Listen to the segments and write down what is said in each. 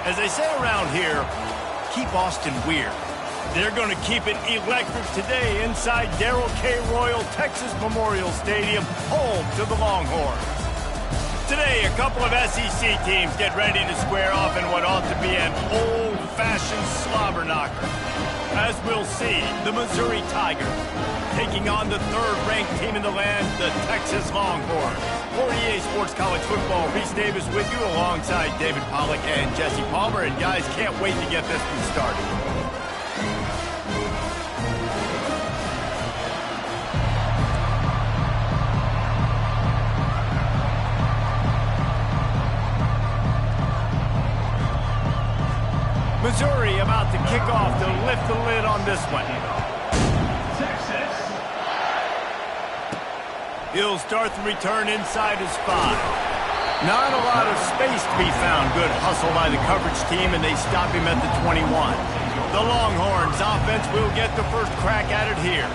As they say around here, keep Austin weird. They're going to keep it electric today inside Darrell K. Royal Texas Memorial Stadium, home to the Longhorns. Today, a couple of SEC teams get ready to square off in what ought to be an old-fashioned slobber knocker. As we'll see, the Missouri Tigers taking on the third-ranked team in the land, the Texas Longhorns. For EA Sports College Football, Reese Davis with you alongside David Pollack and Jesse Palmer. And guys, can't wait to get this one started. Missouri about to kick off to lift the lid on this one. Texas. He'll start the return inside his 5. Not a lot of space to be found. Good hustle by the coverage team, and they stop him at the 21. The Longhorns offense will get the first crack at it here.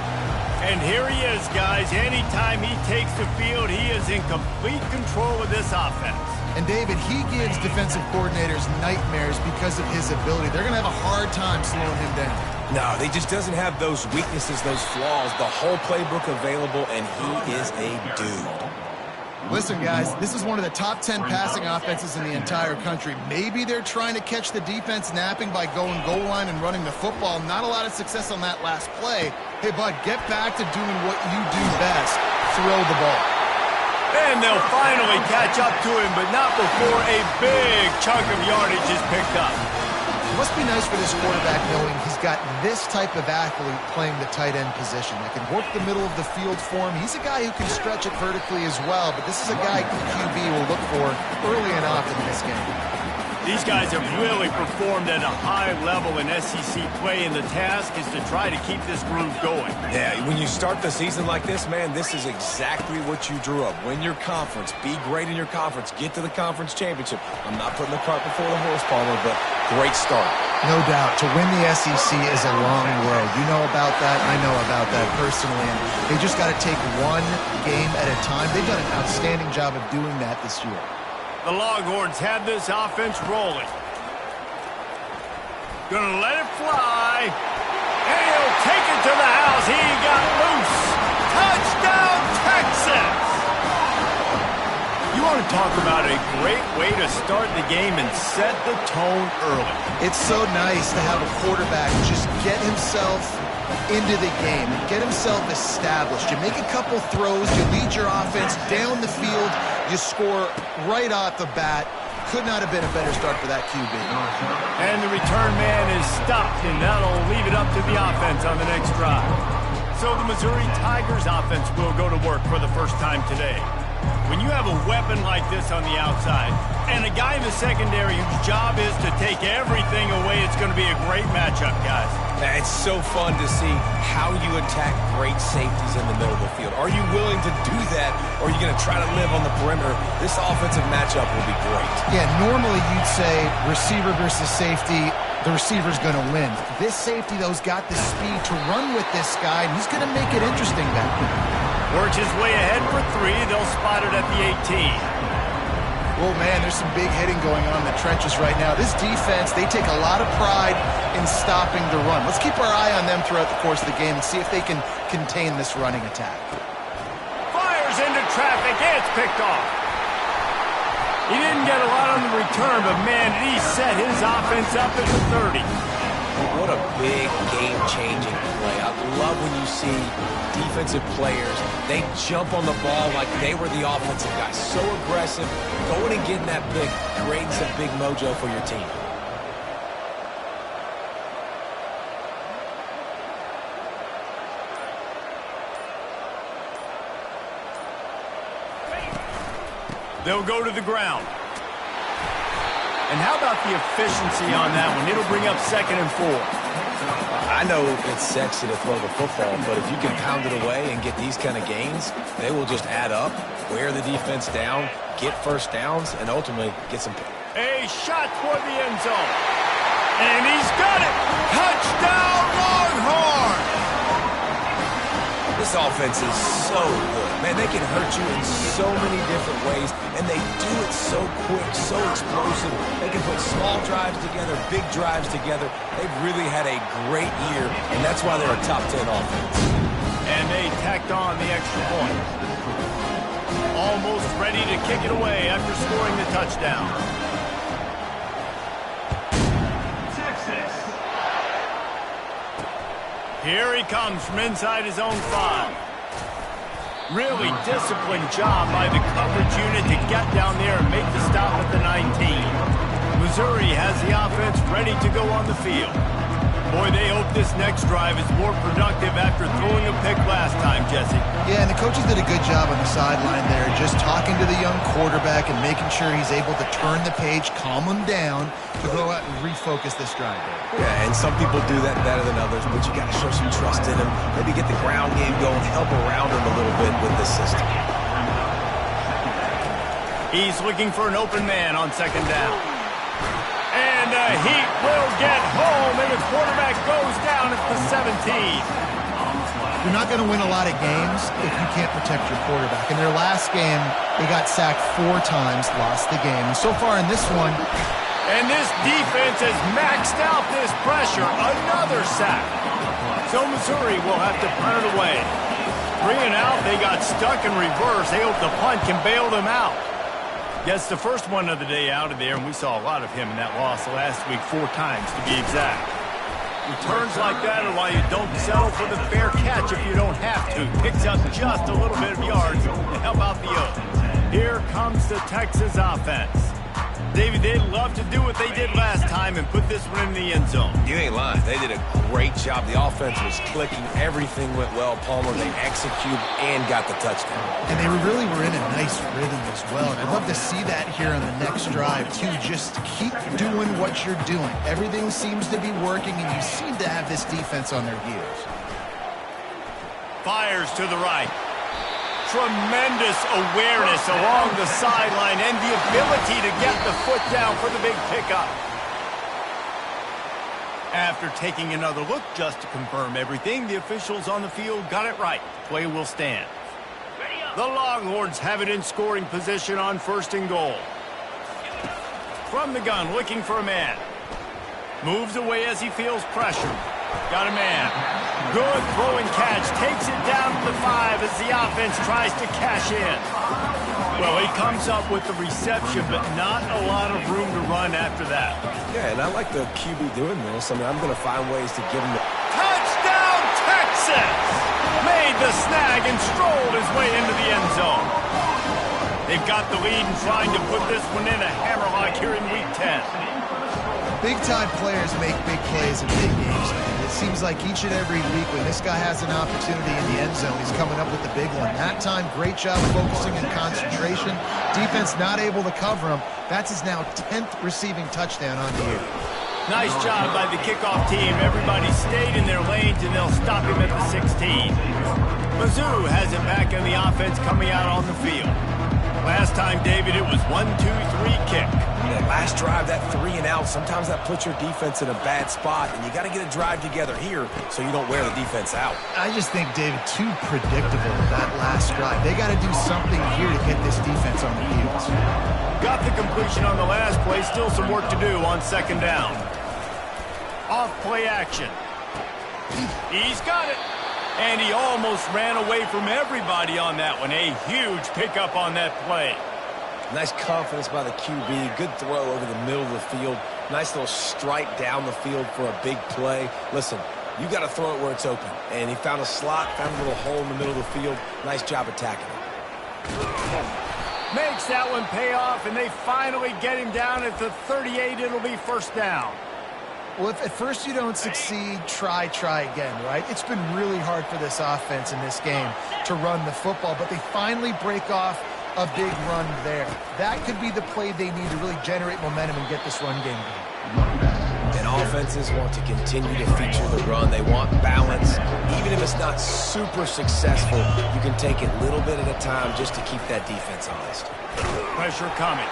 And here he is, guys. Anytime he takes the field, he is in complete control of this offense. And David, he gives defensive coordinators nightmares because of his ability. They're going to have a hard time slowing him down. No, he just doesn't have those weaknesses, those flaws, the whole playbook available, and he is a dude. Listen, guys, this is one of the top 10 passing offenses in the entire country. Maybe they're trying to catch the defense napping by going goal line and running the football. Not a lot of success on that last play. Hey, bud, get back to doing what you do best. Throw the ball. And they'll finally catch up to him, but not before a big chunk of yardage is picked up. It must be nice for this quarterback knowing he's got this type of athlete playing the tight end position that can work the middle of the field for him. He's a guy who can stretch it vertically as well, but this is a guy QB will look for early and often in this game. These guys have really performed at a high level in SEC play, and the task is to try to keep this groove going. Yeah, when you start the season like this, man, this is exactly what you drew up. Win your conference, be great in your conference, get to the conference championship. I'm not putting the cart before the horse, Palmer, but great start. No doubt. To win the SEC is a long road. You know about that. I know about that personally. And they just got to take one game at a time. They've done an outstanding job of doing that this year. The Longhorns have this offense rolling. Gonna let it fly. And he'll take it to the house. He got loose. Touchdown, Texas! You want to talk about a great way to start the game and set the tone early. It's so nice to have a quarterback just get himself into the game and get himself established. You make a couple throws, you lead your offense down the field, you score right off the bat. Could not have been a better start for that QB. And the return man is stopped, and that'll leave it up to the offense on the next drive. So the Missouri Tigers offense will go to work for the first time today. When you have a weapon like this on the outside and a guy in the secondary whose job is to take everything away, it's going to be a great matchup, guys. It's so fun to see how you attack great safeties in the middle of the field. Are you willing to do that, or are you going to try to live on the perimeter? This offensive matchup will be great. Yeah, normally you'd say receiver versus safety, the receiver's going to win. This safety, though, has got the speed to run with this guy, and he's going to make it interesting back there. Works his way ahead for 3. They'll spot it at the 18. Oh, man, there's some big hitting going on in the trenches right now. This defense, they take a lot of pride in stopping the run. Let's keep our eye on them throughout the course of the game and see if they can contain this running attack. Fires into traffic. It's picked off. He didn't get a lot on the return, but, man, he set his offense up at the 30. What a big game-changing play. I love when you see defensive players, they jump on the ball like they were the offensive guys. So aggressive, going and getting that big, creating some big mojo for your team. They'll go to the ground. And how about the efficiency on that one? It'll bring up 2nd and 4. I know it's sexy to throw the football, but if you can pound it away and get these kind of gains, they will just add up, wear the defense down, get first downs, and ultimately get some. A shot toward the end zone. And he's got it. Touchdown, Longhorns! This offense is so good. Man, they can hurt you in so many different ways, and they do it so quick, so explosive. They can put small drives together, big drives together. They've really had a great year, and that's why they're a top 10 offense. And they tacked on the extra point. Almost ready to kick it away after scoring the touchdown. Texas. Here he comes from inside his own 5. Really disciplined job by the coverage unit to get down there and make the stop at the 19. Missouri has the offense ready to go on the field. Boy, they hope this next drive is more productive after throwing a pick last time, Jesse. Yeah, and the coaches did a good job on the sideline there, just talking to the young quarterback and making sure he's able to turn the page, calm him down, to go out and refocus this drive there. Yeah, and some people do that better than others, but you got to show some trust in him. Maybe get the ground game going, help around him a little bit with this system. He's looking for an open man on second down. And the Heat will get home, and the quarterback goes down at the 17. You're not going to win a lot of games if you can't protect your quarterback. In their last game, they got sacked 4 times, lost the game. And so far in this one... And this defense has maxed out this pressure. Another sack. So Missouri will have to punt it away. 3 and out, they got stuck in reverse. They hope the punt can bail them out. Gets the first one of the day out of there, and we saw a lot of him in that loss last week, 4 times to be exact. Returns like that are why you don't settle for the fair catch if you don't have to. Picks up just a little bit of yards to help out the Oaks. Here comes the Texas offense. David, they'd love to do what they did last time and put this one in the end zone. You ain't lying. They did a great job. The offense was clicking. Everything went well. Palmer, they executed and got the touchdown. And they really were in a nice rhythm as well. And I'd love to see that here on the next drive, too. Just keep doing what you're doing. Everything seems to be working, and you seem to have this defense on their heels. Fires to the right. Tremendous awareness along the sideline and the ability to get the foot down for the big pickup. After taking another look just to confirm everything, the officials on the field got it right. Play will stand. The Longhorns have it in scoring position on 1st and goal. From the gun, looking for a man. Moves away as he feels pressure. Got a man. Good throwing catch. Takes it down to the 5 as the offense tries to cash in. Well, he comes up with the reception, but not a lot of room to run after that. Yeah, and I like the QB doing this. I mean, I'm going to find ways to give him the... Touchdown, Texas! Made the snag and strolled his way into the end zone. They've got the lead and trying to put this one in a hammerlock here in Week 10. Big-time players make big plays in big games, man. It seems like each and every week when this guy has an opportunity in the end zone, he's coming up with the big one. That time, great job focusing and concentration. Defense not able to cover him. That's his now 10th receiving touchdown on the year. Nice job by the kickoff team. Everybody stayed in their lanes, and they'll stop him at the 16. Mizzou has it back in the offense coming out on the field. Last time, David, it was 1-2-3 kick. That last drive, that 3 and out, sometimes that puts your defense in a bad spot, and you got to get a drive together here so you don't wear the defense out. I just think, David, too predictable that last drive. They got to do something here to get this defense on the heels. Got the completion on the last play. Still some work to do on 2nd down. Off play action. He's got it. And he almost ran away from everybody on that one. A huge pickup on that play. Nice confidence by the QB. Good throw over the middle of the field. Nice little strike down the field for a big play. Listen, you got to throw it where it's open. And he found a slot, found a little hole in the middle of the field. Nice job attacking it. Makes that one pay off, and they finally get him down at the 38. It'll be 1st down. Well, if at first you don't succeed, try again, right? It's been really hard for this offense in this game to run the football, but they finally break off a big run there. That could be the play they need to really generate momentum and get this run game going. And offenses want to continue to feature the run. They want balance. Even if it's not super successful, you can take it little bit at a time just to keep that defense honest. Pressure coming.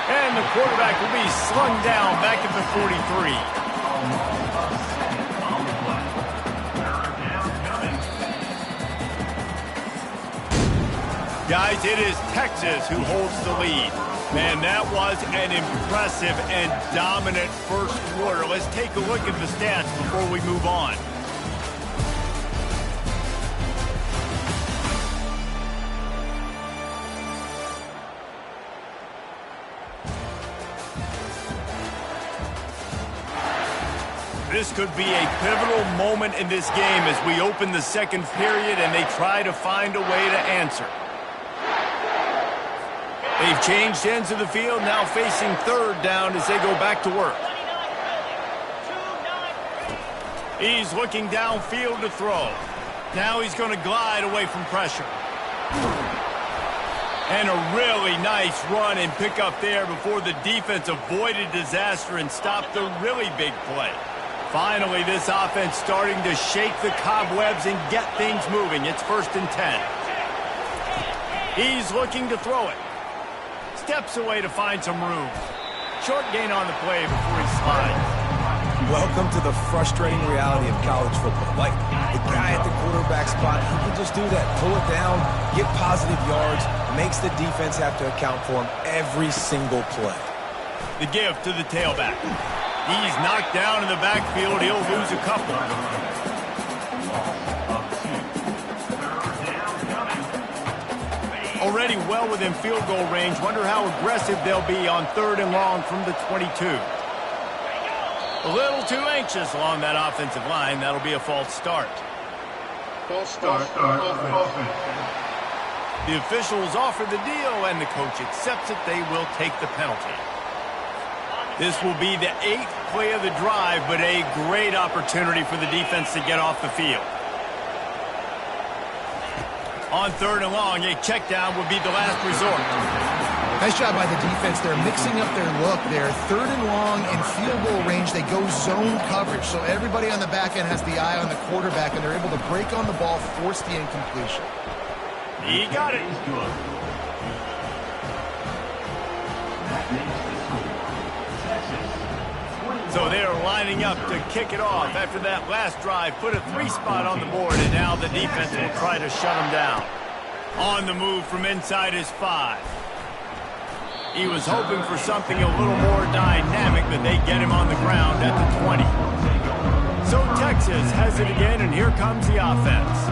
And the quarterback will be slung down back at the 43. Guys, it is Texas who holds the lead. Man, that was an impressive and dominant first quarter. Let's take a look at the stats before we move on. This could be a pivotal moment in this game as we open the second period and they try to find a way to answer. They've changed ends of the field, now facing third down as they go back to work. He's looking downfield to throw. Now he's going to glide away from pressure. And a really nice run and pick up there before the defense avoided disaster and stopped the really big play. Finally, this offense starting to shake the cobwebs and get things moving. It's 1st and 10. He's looking to throw it. Steps away to find some room. Short gain on the play before he slides. Welcome to the frustrating reality of college football. Like, the guy at the quarterback spot, he can just do that. Pull it down, get positive yards, makes the defense have to account for him every single play. The give to the tailback. He's knocked down in the backfield. He'll lose a couple. Already well within field goal range. Wonder how aggressive they'll be on 3rd and long from the 22. A little too anxious along that offensive line. That'll be a false start. False start. The officials offer the deal, and the coach accepts it. They will take the penalty. This will be the 8th play of the drive, but a great opportunity for the defense to get off the field. On 3rd and long, a check down would be the last resort. Nice job by the defense. They're mixing up their look there. 3rd and long in field goal range. They go zone coverage, so everybody on the back end has the eye on the quarterback, and they're able to break on the ball, force the incompletion. He got it. So they're lining up to kick it off after that last drive. Put a 3 spot on the board, and now the defense will try to shut them down. On the move from inside his 5. He was hoping for something a little more dynamic, but they get him on the ground at the 20. So Texas has it again, and here comes the offense.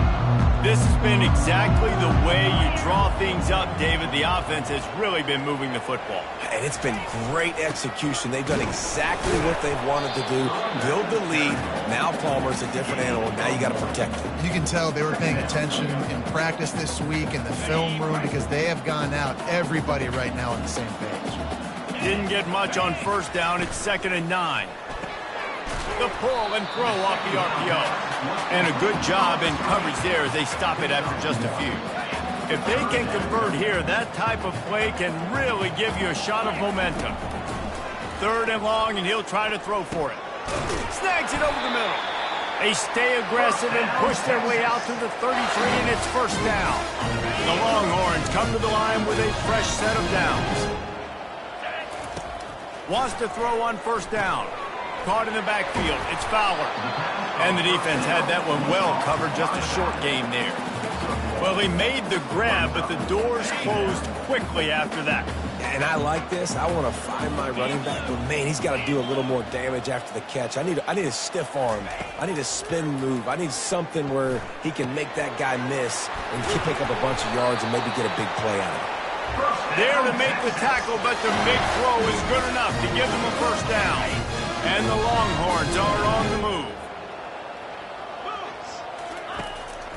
This has been exactly the way you draw things up, David. The offense has really been moving the football. And it's been great execution. They've done exactly what they've wanted to do. Build the lead. Now Palmer's a different animal. Now you got to protect him. You can tell they were paying attention in practice this week in the film room because they have gone out, everybody right now on the same page. Didn't get much on 1st down. It's 2nd and 9. The pull and throw off the RPO. And a good job in coverage there as they stop it after just a few. If they can convert here, that type of play can really give you a shot of momentum. 3rd and long, and he'll try to throw for it. Snags it over the middle. They stay aggressive and push their way out to the 33, and it's 1st down. The Longhorns come to the line with a fresh set of downs. Wants to throw on 1st down. Caught in the backfield. It's Fowler. And the defense had that one well covered. Just a short game there. Well, he made the grab, but the doors closed quickly after that. And I like this. I want to find my running back, but man, he's got to do a little more damage after the catch. I need a stiff arm. I need a spin move. I need something where he can make that guy miss and pick up a bunch of yards and maybe get a big play out of it. There to make the tackle, but the big throw is good enough to give them a 1st down. And the Longhorns are on the move.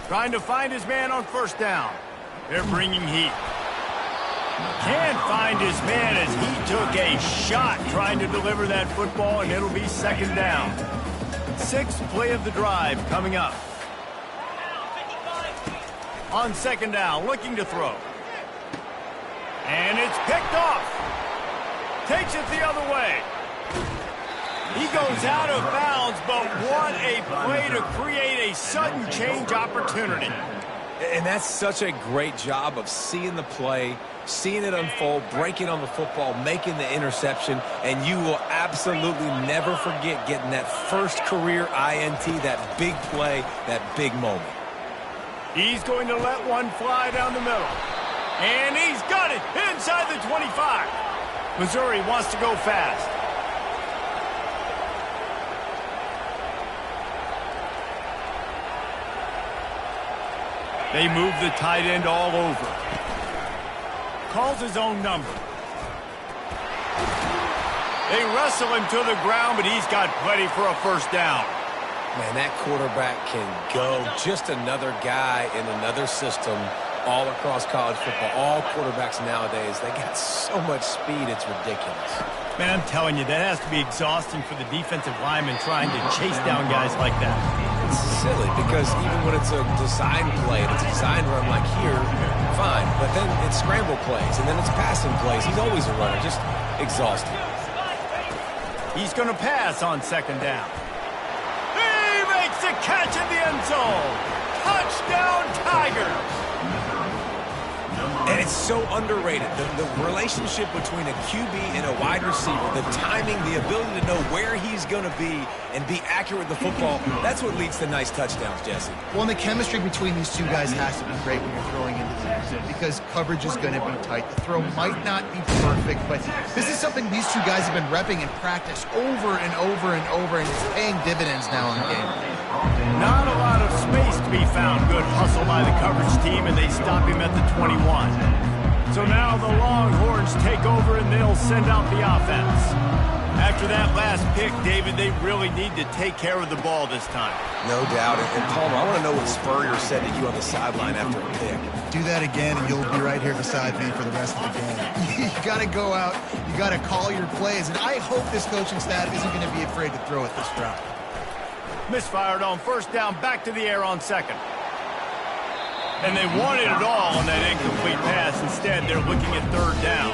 Trying to find his man on 1st down. They're bringing heat. Can't find his man as he took a shot trying to deliver that football, and it'll be 2nd down. 6th play of the drive coming up. On 2nd down, looking to throw. And it's picked off. Takes it the other way. He goes out of bounds, but what a play to create a sudden change opportunity. And that's such a great job of seeing the play, seeing it unfold, breaking on the football, making the interception, and you will absolutely never forget getting that first career INT, that big play, that big moment. He's going to let one fly down the middle. And he's got it inside the 25. Missouri wants to go fast. They move the tight end all over. Calls his own number. They wrestle him to the ground, but he's got plenty for a first down. Man, that quarterback can go. Just another guy in another system all across college football. All quarterbacks nowadays, they got so much speed, it's ridiculous. Man, I'm telling you, that has to be exhausting for the defensive lineman trying to chase down guys like that. It's silly because even when it's a design play, it's a design run like here, fine. But then it's scramble plays, and then it's passing plays. He's always a runner, just exhausting. He's going to pass on second down. He makes a catch in the end zone. Touchdown, Tigers. And it's so underrated. The relationship between a QB and a wide receiver, the timing, the ability to know where he's going to be and be accurate with the football, that's what leads to nice touchdowns, Jesse. Well, and the chemistry between these two guys has to be great when you're throwing into the end zone because coverage is going to be tight. The throw might not be perfect, but this is something these two guys have been repping in practice over and over and over, and it's paying dividends now in the game. Not a lot of space to be found. Good hustle by the coverage team, and they stop him at the 21. So now the Longhorns take over, and they'll send out the offense. After that last pick, David, they really need to take care of the ball this time. No doubt. And Palmer, I want to know what Spurrier said to you on the sideline after a pick. Do that again, and you'll be right here beside me for the rest of the game. You got to go out. You got to call your plays, and I hope this coaching staff isn't going to be afraid to throw it this route. Misfired on first down, back to the air on second. And they wanted it all on that incomplete pass. Instead, they're looking at third down.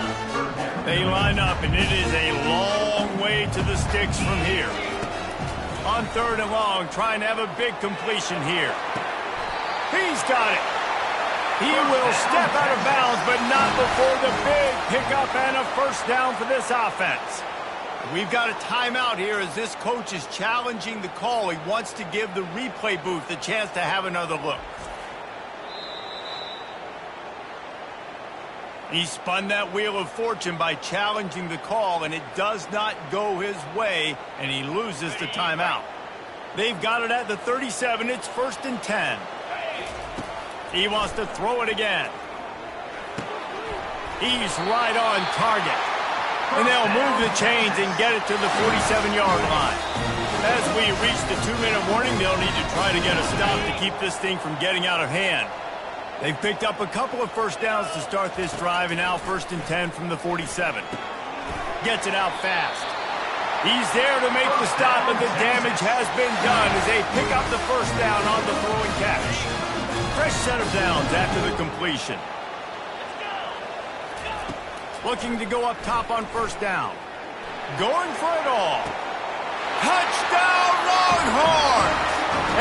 They line up, and it is a long way to the sticks from here. On third and long, trying to have a big completion here. He's got it. He will step out of bounds, but not before the big pickup and a first down for this offense. We've got a timeout here as this coach is challenging the call. He wants to give the replay booth a chance to have another look. He spun that wheel of fortune by challenging the call, and it does not go his way, and he loses the timeout. They've got it at the 37. It's 1st and 10. He wants to throw it again. He's right on target. And they'll move the chains and get it to the 47-yard line. As we reach the 2-minute warning, they'll need to try to get a stop to keep this thing from getting out of hand. They've picked up a couple of first downs to start this drive, and now 1st and 10 from the 47. Gets it out fast. He's there to make the stop, and the damage has been done as they pick up the first down on the throw and catch. Fresh set of downs after the completion. Looking to go up top on first down. Going for it all. Touchdown, Longhorns!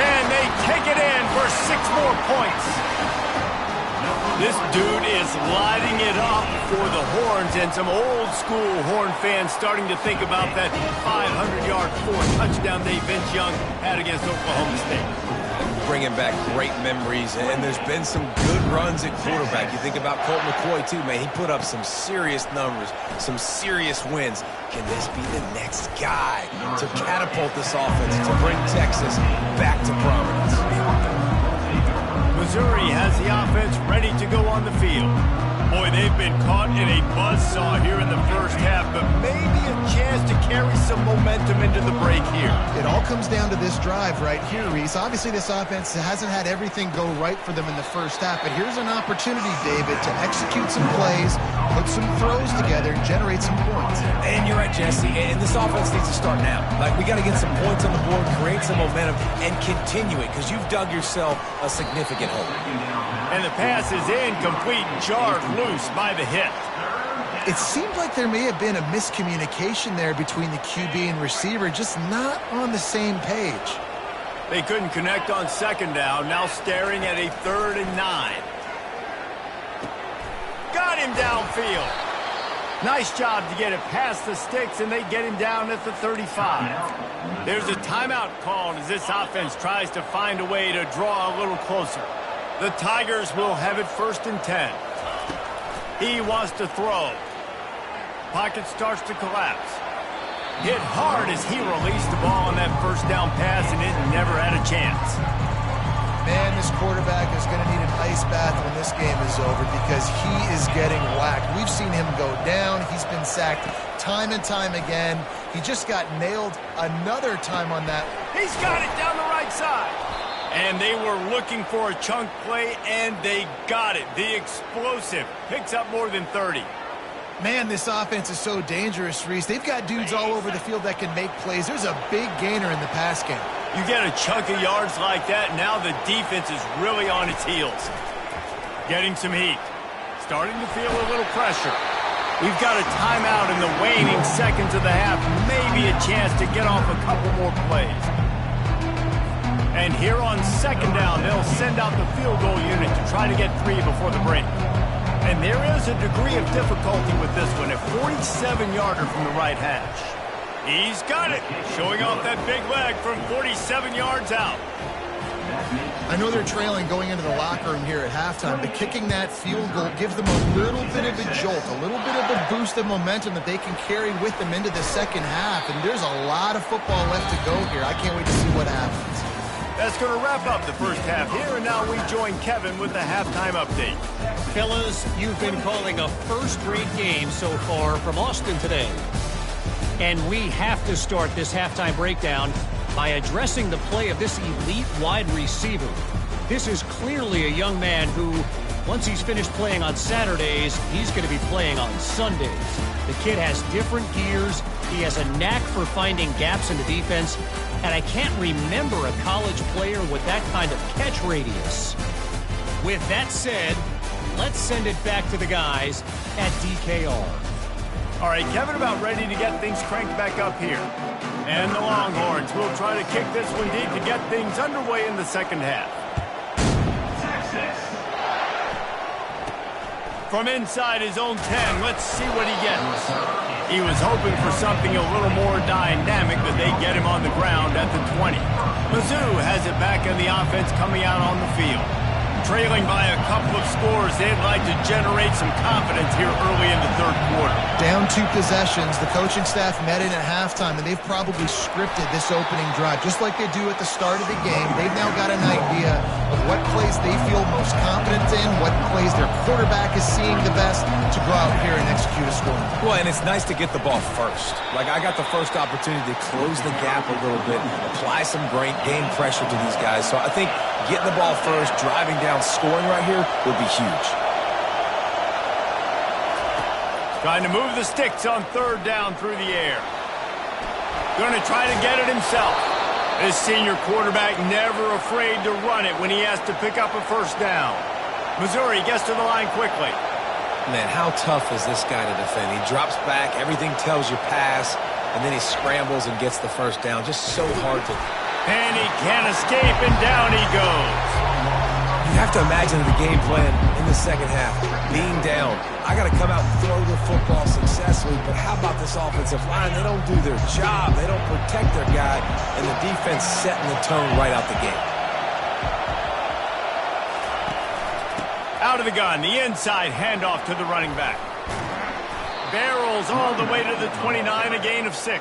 And they take it in for 6 more points. This dude is lighting it up for the Horns, and some old-school Horn fans starting to think about that 500-yard 4-touchdown day Vince Young had against Oklahoma State. Bringing back great memories, and there's been some good runs at quarterback. You think about Colt McCoy, too, man. He put up some serious numbers, some serious wins. Can this be the next guy to catapult this offense, to bring Texas back to prominence? Missouri has the offense ready to go on the field. Boy, they've been caught in a buzzsaw here in the first half, but maybe a chance to carry some momentum into the break here. It all comes down to this drive right here, Reese. Obviously, this offense hasn't had everything go right for them in the first half, but here's an opportunity, David, to execute some plays, put some throws together, and generate some points. And you're right, Jesse, and this offense needs to start now. Like, we got to get some points on the board, create some momentum, and continue it, because you've dug yourself a significant hole. And the pass is incomplete, jarred loose by the hit. It seemed like there may have been a miscommunication there between the QB and receiver, just not on the same page. They couldn't connect on second down, now staring at a 3rd and 9. Got him downfield. Nice job to get it past the sticks, and they get him down at the 35. There's a timeout called as this offense tries to find a way to draw a little closer. The Tigers will have it 1st and 10. He wants to throw. Pocket starts to collapse. Hit hard as he released the ball on that first down pass, and it never had a chance. Man, this quarterback is going to need an ice bath when this game is over because he is getting whacked. We've seen him go down. He's been sacked time and time again. He just got nailed another time on that. He's got it down the right side. And they were looking for a chunk play, and they got it. The explosive picks up more than 30. Man, this offense is so dangerous, Reese. They've got dudes all over the field that can make plays. There's a big gainer in the pass game. You get a chunk of yards like that, now the defense is really on its heels. Getting some heat. Starting to feel a little pressure. We've got a timeout in the waning seconds of the half. Maybe a chance to get off a couple more plays. And here on second down, they'll send out the field goal unit to try to get 3 before the break. And there is a degree of difficulty with this one, a 47-yarder from the right hash. He's got it, showing off that big leg from 47 yards out. I know they're trailing going into the locker room here at halftime, but kicking that field goal gives them a little bit of a jolt, a little bit of a boost of momentum that they can carry with them into the second half. And there's a lot of football left to go here. I can't wait to see what happens. That's going to wrap up the first half here, and now we join Kevin with the halftime update. Fellas, you've been calling a first-rate game so far from Austin today. And we have to start this halftime breakdown by addressing the play of this elite wide receiver. This is clearly a young man who, once he's finished playing on Saturdays, he's going to be playing on Sundays. The kid has different gears. He has a knack for finding gaps in the defense. And I can't remember a college player with that kind of catch radius. With that said, let's send it back to the guys at DKR. All right, Kevin about ready to get things cranked back up here. And the Longhorns will try to kick this one deep to get things underway in the second half. From inside his own 10, let's see what he gets. He was hoping for something a little more dynamic, but they get him on the ground at the 20. Mizzou has it back in the offense coming out on the field. Trailing by a couple of scores, they'd like to generate some confidence here early in the third quarter. Down 2 possessions, the coaching staff met in at halftime, and they've probably scripted this opening drive. Just like they do at the start of the game, they've now got an idea of what plays they feel most confident in, what plays their quarterback is seeing the best to go out here and execute a score. Well, and it's nice to get the ball first. Like, I got the first opportunity to close the gap a little bit, apply some great game pressure to these guys. So I think getting the ball first, driving down, scoring right here would be huge. Trying to move the sticks on third down through the air. Going to try to get it himself. This senior quarterback never afraid to run it when he has to pick up a first down. Missouri gets to the line quickly. Man, how tough is this guy to defend? He drops back, everything tells you pass, and then he scrambles and gets the first down. Just so hard to... And he can't escape, and down he goes. You have to imagine the game plan in the second half. Being down, I got to come out and throw the football successfully, but how about this offensive line? They don't do their job. They don't protect their guy, and the defense setting the tone right out the gate. Out of the gun, the inside handoff to the running back. Barrels all the way to the 29, a gain of 6.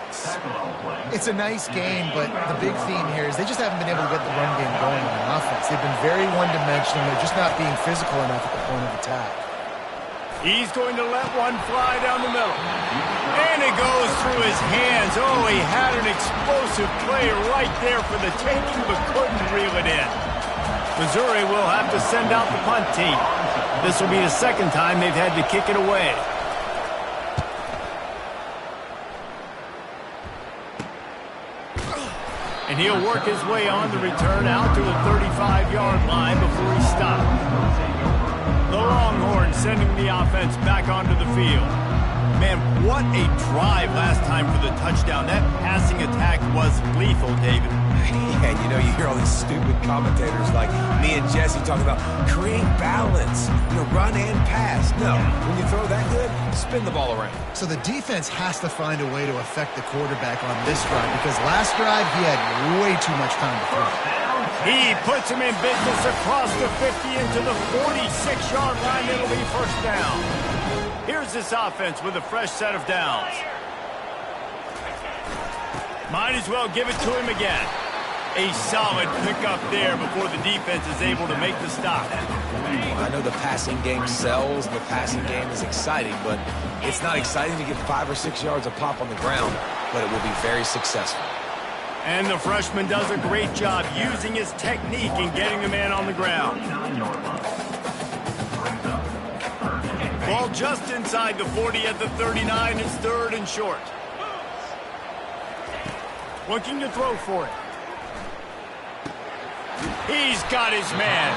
It's a nice game, but the big theme here is they just haven't been able to get the run game going on offense. They've been very one-dimensional. They're just not being physical enough at the point of attack. He's going to let one fly down the middle. And it goes through his hands. Oh, he had an explosive play right there for the taking, but couldn't reel it in. Missouri will have to send out the punt team. This will be the second time they've had to kick it away. And he'll work his way on the return out to the 35-yard line before he stops. The Longhorns sending the offense back onto the field. Man, what a drive last time for the touchdown. That passing attack was lethal, David. Yeah, you know, you hear all these stupid commentators like me and Jesse talking about create balance, run and pass. No, when you throw that good, spin the ball around. So the defense has to find a way to affect the quarterback on this drive because last drive he had way too much time to throw. He puts him in business across the 50 into the 46-yard line. It'll be first down. Here's this offense with a fresh set of downs. Might as well give it to him again. A solid pickup there before the defense is able to make the stop. I know the passing game sells, and the passing game is exciting, but it's not exciting to get 5 or 6 yards a pop on the ground, but it will be very successful. And the freshman does a great job using his technique in getting the man on the ground. Ball just inside the 40 at the 39. It's 3rd and short. Looking to throw for it. He's got his man.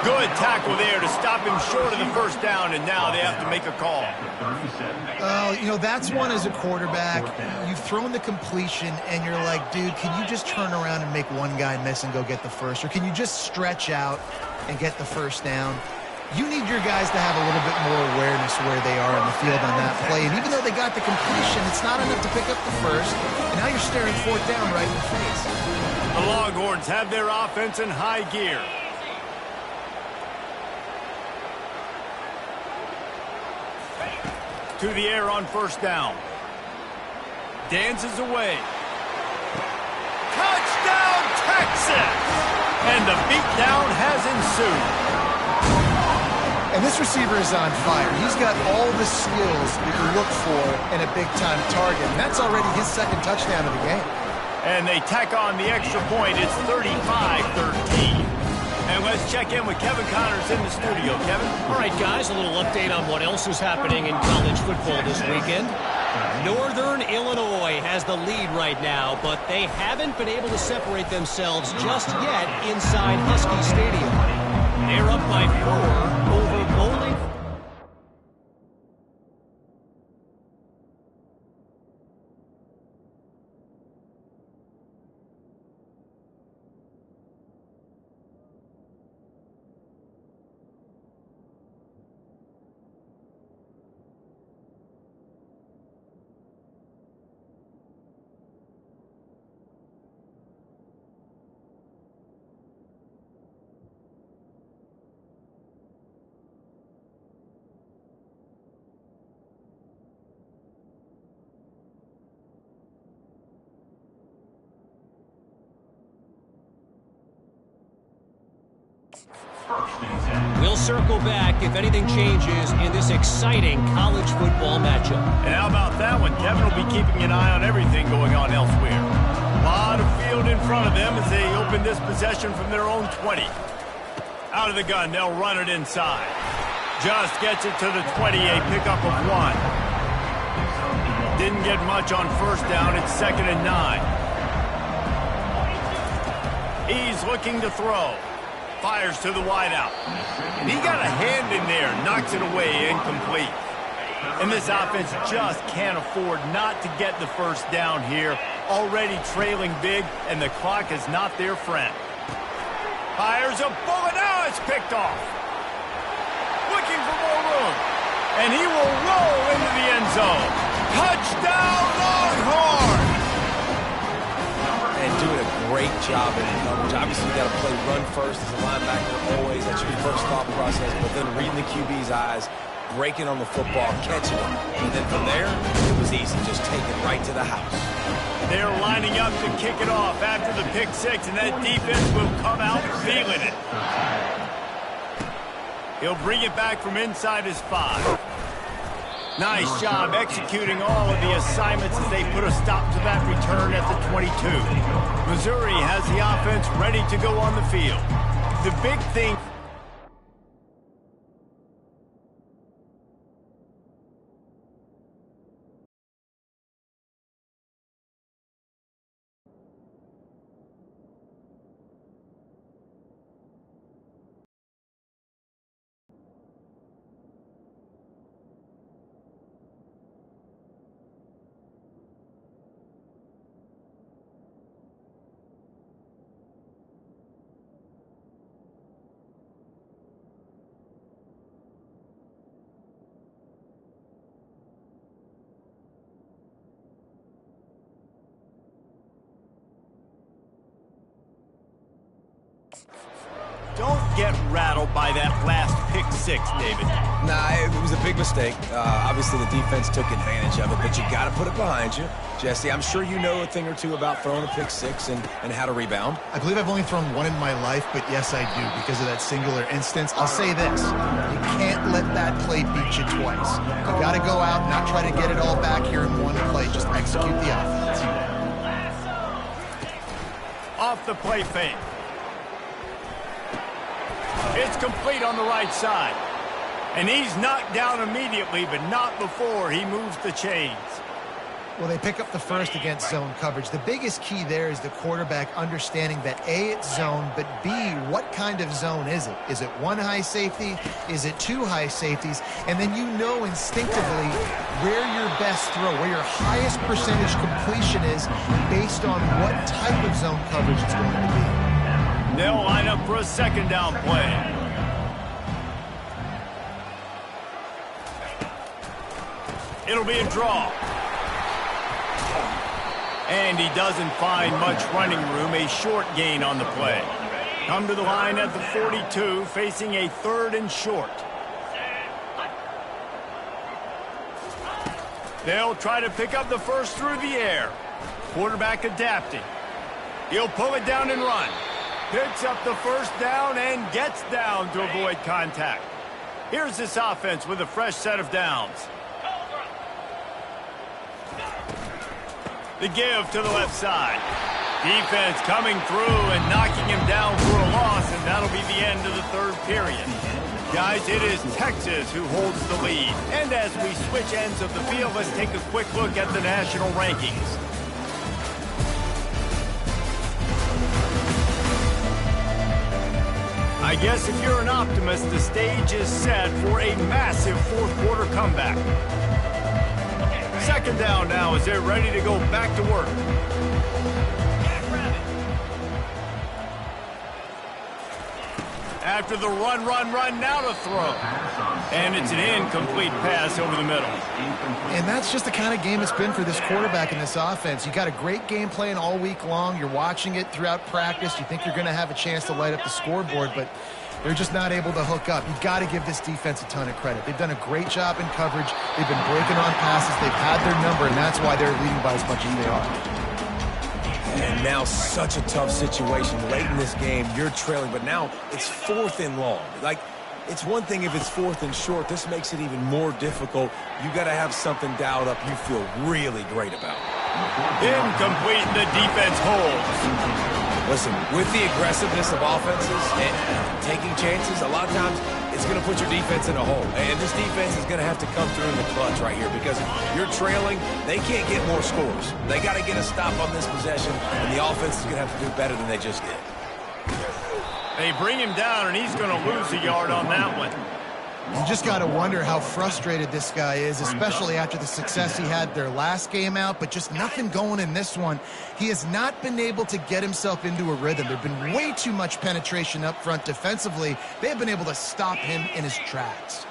Good tackle there to stop him short of the first down, and now they have to make a call. You know, that's one as a quarterback. You've thrown the completion, and you're like, dude, can you just turn around and make one guy miss and go get the first? Or can you just stretch out and get the first down? You need your guys to have a little bit more awareness where they are on the field on that play. And even though they got the completion, it's not enough to pick up the first. And now you're staring 4th down right in the face. The Longhorns have their offense in high gear. To the air on 1st down. Dances away. Touchdown, Texas! And the beatdown has ensued. And this receiver is on fire. He's got all the skills that you look for in a big-time target. And that's already his 2nd touchdown of the game. And they tack on the extra point. It's 35-13. And let's check in with Kevin Connors in the studio. Kevin? All right, guys, a little update on what else is happening in college football this weekend. Northern Illinois has the lead right now, but they haven't been able to separate themselves just yet inside Husky Stadium. They're up by 4 over Bowling. We'll circle back if anything changes in this exciting college football matchup. And how about that one? Kevin will be keeping an eye on everything going on elsewhere. A lot of field in front of them as they open this possession from their own 20. Out of the gun, they'll run it inside. Just gets it to the 20, a pickup of 1. Didn't get much on 1st down. It's 2nd and 9. He's looking to throw. Fires to the wideout. And he got a hand in there, knocks it away, incomplete. And this offense just can't afford not to get the first down here. Already trailing big, and the clock is not their friend. Fires a bullet. Now it's picked off. Looking for more room. And he will roll into the end zone. Touchdown, Longhorns! And doing a great job in coverage. Obviously, you got to play run first as a linebacker always. That's your first thought process. But then reading the QB's eyes, breaking on the football, catching it. And then from there, it was easy. Just take it right to the house. They're lining up to kick it off after the pick 6, and that defense will come out feeling it. He'll bring it back from inside his 5. Nice job executing all of the assignments as they put a stop to that return at the 22. Missouri has the offense ready to go on the field. The big thing... Don't get rattled by that last pick six, David. Nah, it was a big mistake. Obviously, the defense took advantage of it, but you got to put it behind you. Jesse, I'm sure you know a thing or two about throwing a pick six and how to rebound. I believe I've only thrown one in my life, but yes, I do, because of that singular instance. I'll say this. You can't let that play beat you twice. You got to go out and not try to get it all back here in one play. Just execute the offense. Off the play fake. It's complete on the right side. And he's knocked down immediately, but not before he moves the chains. Well, they pick up the first against zone coverage. The biggest key there is the quarterback understanding that A, it's zone, but B, what kind of zone is it? Is it one high safety? Is it two high safeties? And then you know instinctively where your best throw, where your highest percentage completion is based on what type of zone coverage it's going to be. They'll line up for a second down play. It'll be a draw. And he doesn't find much running room, a short gain on the play. Come to the line at the 42, facing a 3rd and short. They'll try to pick up the first through the air. Quarterback adapting. He'll pull it down and run. Picks up the first down and gets down to avoid contact. Here's this offense with a fresh set of downs. The give to the left side. Defense coming through and knocking him down for a loss, and that'll be the end of the 3rd period. Guys, it is Texas who holds the lead. And as we switch ends of the field, let's take a quick look at the national rankings. I guess if you're an optimist, the stage is set for a massive 4th quarter comeback. Second down now as they're ready to go back to work. After the run, now to throw. And it's an incomplete pass over the middle. And that's just the kind of game it's been for this quarterback in this offense. You got a great game plan all week long. You're watching it throughout practice. You think you're going to have a chance to light up the scoreboard, but they're just not able to hook up. You've got to give this defense a ton of credit. They've done a great job in coverage. They've been breaking on passes. They've had their number, and that's why they're leading by as much as they are. And now such a tough situation. Late in this game, you're trailing, but now it's 4th and long. Like, it's one thing if it's 4th and short. This makes it even more difficult. You got to have something dialed up you feel really great about. Incomplete, the defense holds. Listen, with the aggressiveness of offenses and taking chances, a lot of times it's going to put your defense in a hole. And this defense is going to have to come through in the clutch right here because you're trailing. They can't get more scores. They got to get a stop on this possession, and the offense is going to have to do better than they just did. They bring him down, and he's going to lose a yard on that one. You just got to wonder how frustrated this guy is, especially after the success he had their last game out, but just nothing going in this one. He has not been able to get himself into a rhythm. There's been way too much penetration up front defensively. They have been able to stop him in his tracks.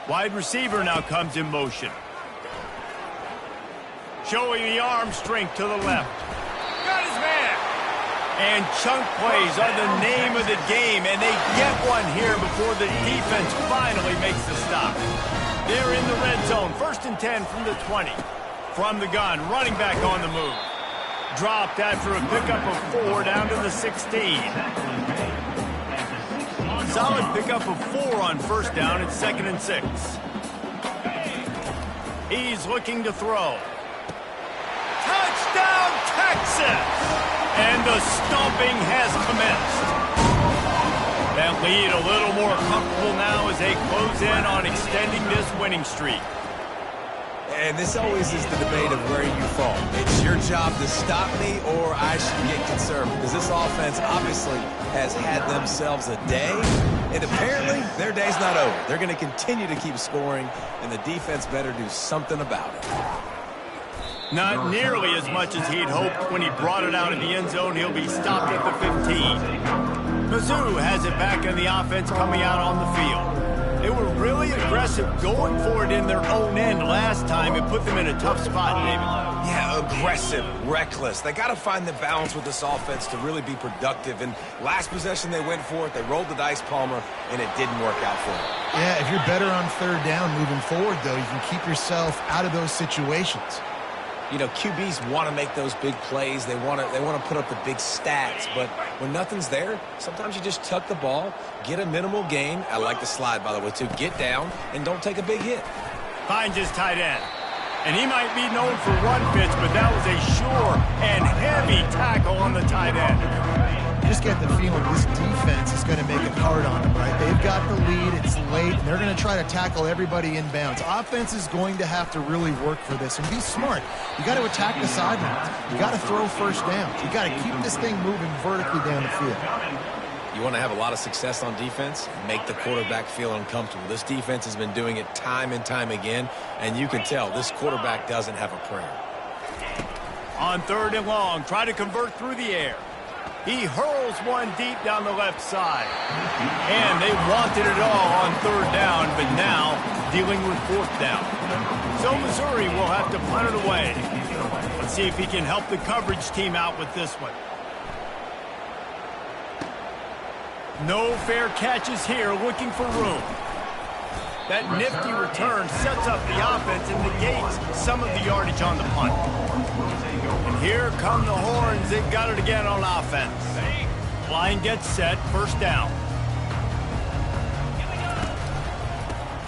Wide receiver now comes in motion. Showing the arm strength to the left. Got his man. And chunk plays are the name of the game, and they get one here before the defense finally makes the stop. They're in the red zone, 1st and 10 from the 20. From the gun, running back on the move. Dropped after a pickup of 4 down to the 16. Solid pickup of 4 on 1st down. It's 2nd and 6. He's looking to throw. Touchdown, Texas! And the stomping has commenced. That lead a little more comfortable now as they close in on extending this winning streak. And this always is the debate of where you fall. It's your job to stop me or I should get concerned because this offense obviously has had themselves a day. And apparently their day's not over. They're going to continue to keep scoring, and the defense better do something about it. Not nearly as much as he'd hoped when he brought it out of the end zone. He'll be stopped at the 15. Mizzou has it back in the offense coming out on the field. They were really aggressive going for it in their own end last time and put them in a tough spot, David. Yeah, aggressive, reckless. They got to find the balance with this offense to really be productive. And last possession they went for it, they rolled the dice, Palmer, and it didn't work out for them. Yeah, if you're better on third down moving forward, though, you can keep yourself out of those situations. You know, QBs want to make those big plays. They want to put up the big stats. But when nothing's there, sometimes you just tuck the ball, get a minimal gain. I like the slide, by the way, too. Get down and don't take a big hit. Finds his tight end. And he might be known for run fits, but that was a sure and heavy tackle on the tight end. You just get the feeling this defense is going to make it hard on them, right? They've got the lead, it's late, and they're going to try to tackle everybody inbounds. Offense is going to have to really work for this and be smart. You got to attack the sidelines. You got to throw first downs. You got to keep this thing moving vertically down the field. You want to have a lot of success on defense, make the quarterback feel uncomfortable. This defense has been doing it time and time again, and you can tell this quarterback doesn't have a prayer. On third and long, try to convert through the air. He hurls one deep down the left side. And they wanted it all on third down, but now dealing with fourth down. So Missouri will have to punt it away. Let's see if he can help the coverage team out with this one. No fair catches here, looking for room. That nifty return sets up the offense and negates some of the yardage on the punt. And here come the horns. They've got it again on offense. Line gets set, first down.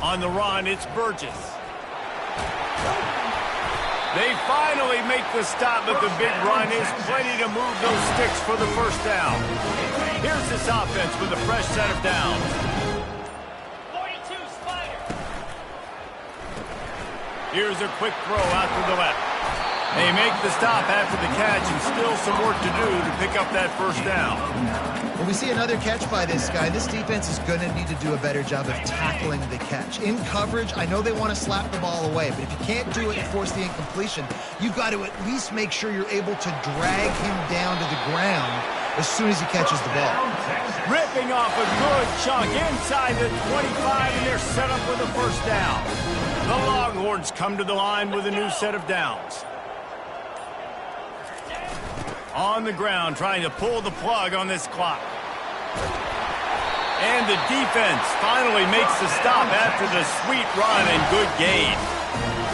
On the run, it's Burgess. They finally make the stop, but the big run is plenty to move those sticks for the first down. Here's this offense with a fresh set of downs. Here's a quick throw out to the left. They make the stop after the catch and still some work to do to pick up that first down. When we see another catch by this guy, this defense is going to need to do a better job of tackling the catch. In coverage, I know they want to slap the ball away, but if you can't do it and force the incompletion, you've got to at least make sure you're able to drag him down to the ground as soon as he catches the ball. Ripping off a good chunk inside the 25, and they're set up with a first down. The Longhorns come to the line with a new set of downs. On the ground, trying to pull the plug on this clock. And the defense finally makes the stop after the sweet run and good gain.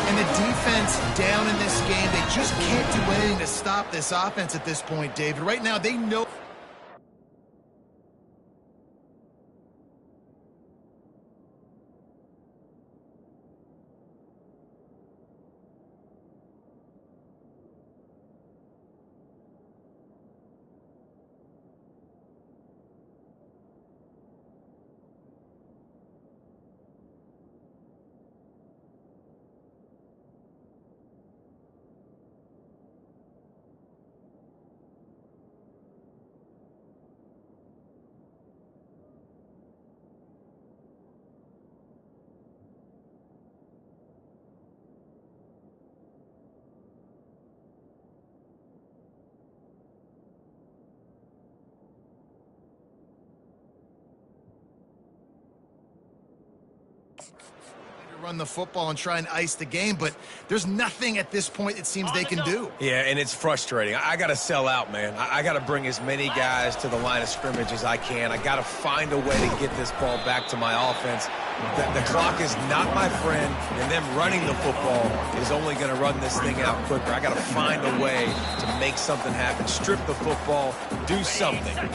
And the defense down in this game, they just can't do anything to stop this offense at this point, David. Right now, they know... run the football and try and ice the game, but there's nothing at this point it seems they can do. Yeah, and it's frustrating. I got to sell out, man. I got to bring as many guys to the line of scrimmage as I can. I got to find a way to get this ball back to my offense. The clock is not my friend, and them running the football is only going to run this thing out quicker. I got to find a way to make something happen. Strip the football, do something.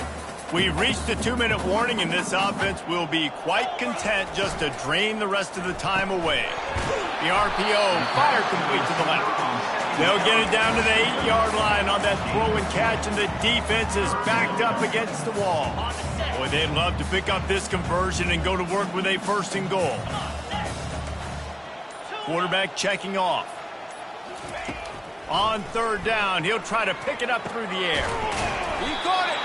We've reached the 2-minute warning, and this offense will be quite content just to drain the rest of the time away. The RPO, fire complete to the left. They'll get it down to the 8-yard line on that throw and catch, and the defense is backed up against the wall. Boy, they'd love to pick up this conversion and go to work with a first and goal. Quarterback checking off. On third down, he'll try to pick it up through the air. He caught it.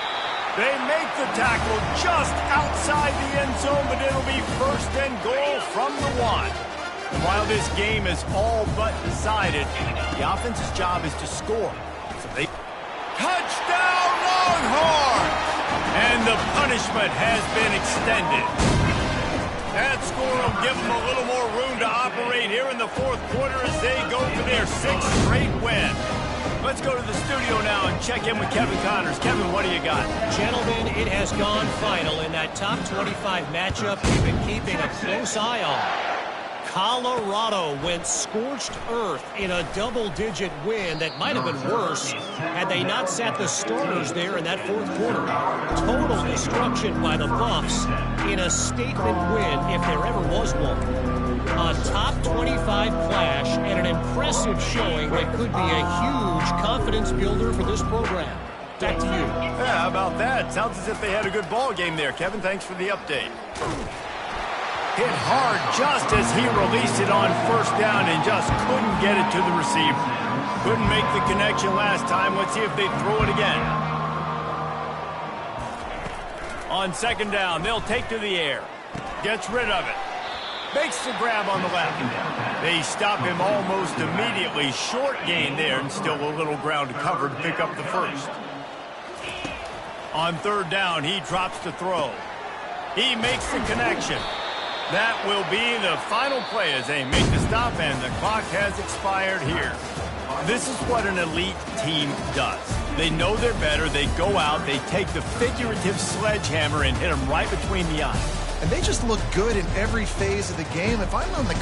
They make the tackle just outside the end zone, but it'll be first and goal from the 1. And while this game is all but decided, the offense's job is to score. So they... Touchdown, Longhorns! And the punishment has been extended. That score will give them a little more room to operate here in the fourth quarter as they go for their 6th straight win. Let's go to the studio now and check in with Kevin Connors. Kevin, what do you got? Gentlemen, it has gone final in that top 25 matchup we've been keeping a close eye on. Colorado went scorched earth in a double-digit win that might have been worse had they not sat the starters there in that fourth quarter. Total destruction by the Buffs in a statement win, if there ever was one. A top 25 clash and an impressive showing that could be a huge confidence builder for this program. Back to you. Yeah, how about that? Sounds as if they had a good ball game there. Kevin, thanks for the update. Hit hard just as he released it on first down and just couldn't get it to the receiver. Couldn't make the connection last time. Let's see if they throw it again. On second down, they'll take to the air. Gets rid of it. Makes the grab on the left. They stop him almost immediately. Short gain there and still a little ground to cover to pick up the first. On third down, he drops to throw. He makes the connection. That will be the final play as they make the stop, and the clock has expired here. This is what an elite team does. They know they're better. They go out. They take the figurative sledgehammer and hit them right between the eyes. And they just look good in every phase of the game. If I'm on the